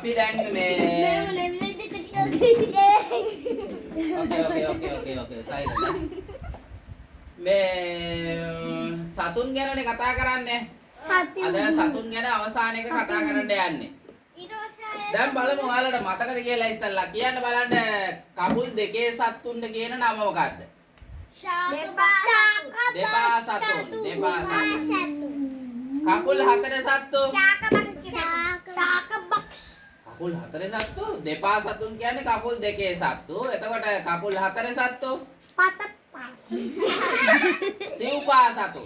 අපි දැන් මේ ඕකේ සයිලන්ට් මේ සතුන් ගැනනේ කතා කරන්නේ. අද සතුන් ගැන අවසාන එක කතා කරන්න යන්නේ. දැන් බලමු ඔයාලට මතකද කියලා ඉස්සල්ලා කියන්න බලන්න කකුල් දෙකේ සත්තුන්ට කියන නම මොකද්ද? දෙපා සතුන්. කකුල් හතරේ සත්තු. කකුල් හතරේ සත්තු. දෙපා සතුන් කියන්නේ කකුල් දෙකේ සත්තු. එතකොට කකුල් හතරේ සත්තු. සිව්පා සතු.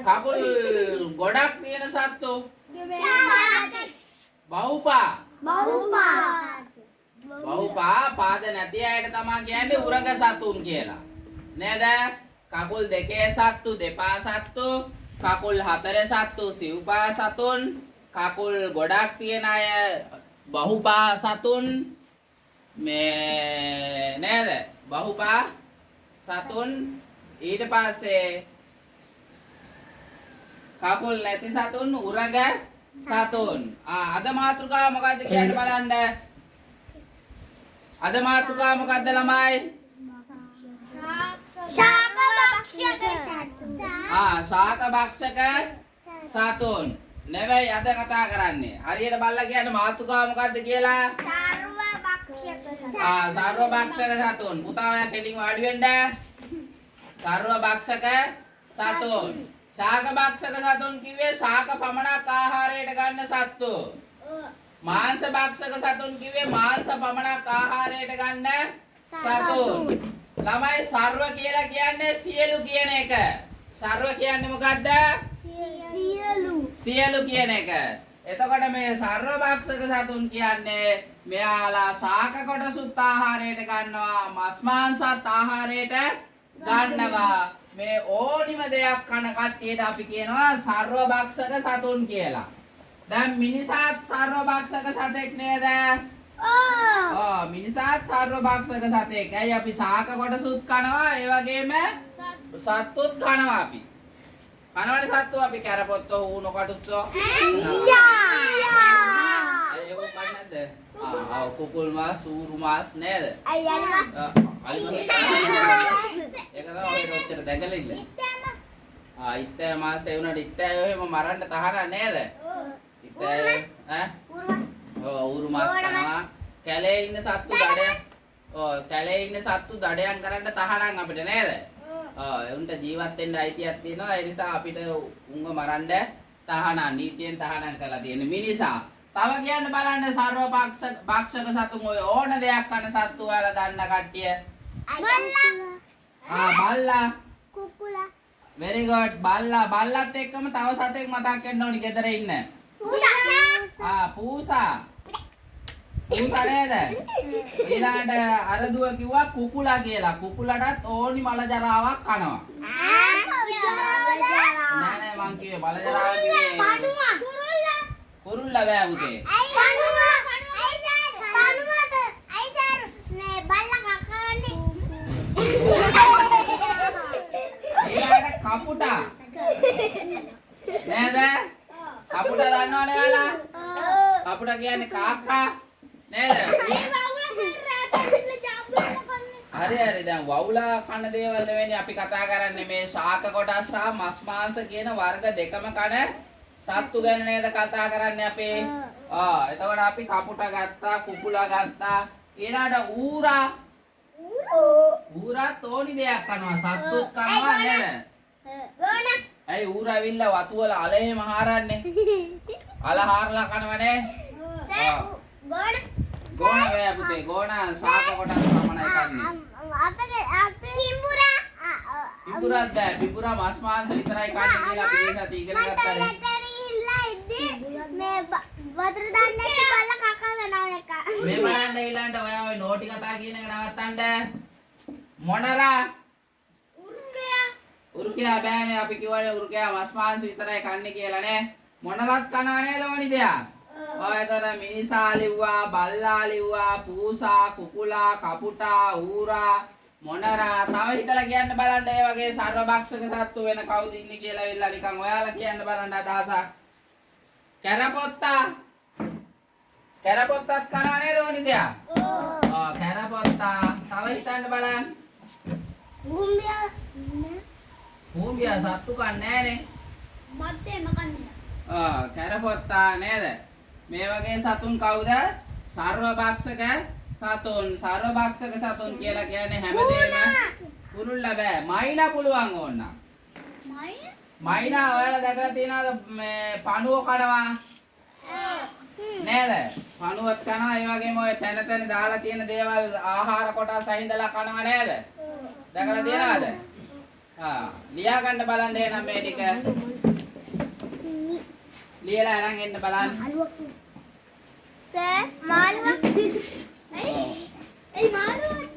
කකුල් ගොඩක් තියෙන සත්තු. බහුපා. බහුපා පාද නැති අයට තමයි කියන්නේ උරග සතුන් කියලා. නේද? කකුල් දෙකේ සත්තු, දෙපා සත්තු, කකුල් හතරේ සත්තු, සිව්පා සතුන්, කකුල් ගොඩක් තියෙන අය බහුපා සතුන්. මේ නේද? බහුපා සතුන්. ඊට පස්සේ කකුල් නැති සතුන් උරග සතුන්. අද මාතෘකාව මොකද්ද කියන්න බලන්න. අද මාතෘකාව මොකද්ද ළමයි? ශාක භක්ෂක සතුන්. නෙවෙයි අද කතා කරන්නේ. හරියට බලලා කියන්න මාතෘකාව මොකද්ද කියලා? සර්ව භක්ෂක සතුන්. පුතා ඔයා කෙටින් වාඩි වෙන්න. සර්ව භක්ෂක සතුන්. ශාක භක්ෂක සතුන් කිව්වේ ශාක පමණක් ආහාරයට ගන්න සත්තු. මාංශ භක්ෂක සතුන් කිව්වේ මාංශ පමණක් ආහාරයට ගන්න සතුන්. ළමයි සර්ව කියලා කියන්නේ සියලු කියන එක. සර්ව කියන්නේ මොකද්ද? සියලු කියන එක. එතකොට මේ සර්ව භක්ෂක සතුන් කියන්නේ මෙයාලා ශාක කොටසුත් ආහාරයට ගන්නවා, මස් මාංශත් ආහාරයට ගන්නවා. මේ ඕනිම දෙයක් කන කට්ටියට අපි කියනවා සර්ව භක්ෂක සතුන් කියලා. දැන් මිනිසාත් සර්ව භක්ෂක සතෙක් නේද? මිනිසාත් සර්ව භක්ෂක සතෙක්. ඇයි අපි ශාක කොටසුත් කනවා, ඒ වගේම සත්තුත් කනවා අපි. කනවනේ සත්තු අපි කැරපොත්තෝ, ඌණෝ, කටුස්සෝ. ඒක කන්නේද? කුකුල් මාස්, ඌරු මාස් නේද? අයියලි මාස්. ඒක තමයි ඔච්චර දැඟලිල්ල. ඉත්තේ මාස් ඒ උනට ඉත්තේ එහෙම මරන්න තහනම් නේද? ඉත්තේ ඌරු මාස් කනවා. කැලේ ඉන්න සත්තු දඩයන් කැලේ ඉන්න සත්තු දඩයන් කරන්න තහනම් අපිට නේද? උන්ට ජීවත් වෙන්න අයිතියක් තියෙනවා. ඒ නිසා අපිට උන්ව මරන්න තහනම් නීතියෙන් තහනම් කරලා තියෙන මිනිසා. තව කියන්න බලන්න සර්ව භක්ෂක සතුන් ඔය ඕන දෙයක් කන සත්තු වල දන්න කට්ටිය. බල්ලා. කුකුලා. very good. බල්ලත් එක්කම තව සතෙක් මතක් වෙන්න ඕනි ගෙදර ඉන්න. පූසා. පූසා නේද? ඊළඟට අර දුව කිව්වා කුකුලා කියලා. කුකුලටත් ඕනි මල ජරාවක් කනවා. නෑ මං කිව්වේ මල ජරාව කිව්වේ. කුරුල්ලා බෑ පුතේ. ඊළඟට කපුටා. නේද? කපුටා දන්නවනේ ඔයාලා? කපුටා කියන්නේ කාක්කා. නේද? හරි දැන් වවුලා කන දේවල් නෙවෙයි අපි කතා කරන්නේ මේ ශාක කොටස් සහ මස් මාංශ කියන වර්ග දෙකම කන සත්තු ගැන නේද කතා කරන්නේ අපි. එතකොට අපි කපුටා ගත්තා, කුකුලා ගත්තා. ඊළඟට ඌරා. ඌරා තෝනි දෙයක් කනවා, සත්තුත් කනවා නේද? ඇයි ඌරා ඇවිල්ලා වතු වල අල එහෙම හාරන්නේ? අල හාරලා කනවනේ. ගෝණ වේ පුතේ. ගෝණ ශාක කොටස් පමණයි කන්නේ. පිඹුරාද? පිඹුරා මස් මාංශ විතරයි කන්නේ කියලා අපි ඒ සති ඉගෙන ගත්තානේ. මේ වතුර දාන්නේ බල්ලා කකා වෙනවා එක. මේ බලන්න ඊළඟට ඔයා ඔය නෝටි කතා කියන එක නවත්තන්න. මොනරා? උරුකයා බෑනේ අපි කියවනේ උරුකයා මස් මාංශ විතරයි කන්නේ කියලා නේ. මොනරත් කනවා නේද ඕනි දෙයක්? ඔයතර මිනිසා ලිව්වා, බල්ලා ලිව්වා, පූසා, කුකුලා, කපුටා, ඌරා, මොනරා. තව හිතලා කියන්න බලන්න ඒ වගේ සර්ව භක්ෂක සත්තු වෙන කවුද ඉන්නේ කියලා වෙලා නිකන් ඔයාලා කියන්න බලන්න අදහසක්. කැරපොත්තා. කැරපොත්තත් කනවා නේද වනිදයා? ඔව් කැරපොත්තා. තව හිතන්න බලන්න. භූමියා සත්තු කන්නේ නෑනේ. මත්තේ මකන්නේ. කැරපොත්තා නේද? මේ වගේ සතුන් කවුද? සර්වභක්ෂක සතුන්. සර්වභක්ෂක සතුන් කියලා කියන්නේ හැමදේම කුරුල්ලා බෑ. මයිනා පුළුවන් ඕන්න. මයිනා ඔයාලා දැකලා තියෙනවද මේ පණුව කනවා? නේද? පණුවත් කනවා ඒ වගේම ඔය තැන තැන දාලා තියෙන දේවල් ආහාර කොටස් සහින්දලා කනවා නේද? දැකලා තියෙනවද? ලියා ගන්න බලන්න එහෙනම් මේ ටික. ලියලා අරන් එන්න බලන්න. සර් මාළුවා. ඇයි මාළුවා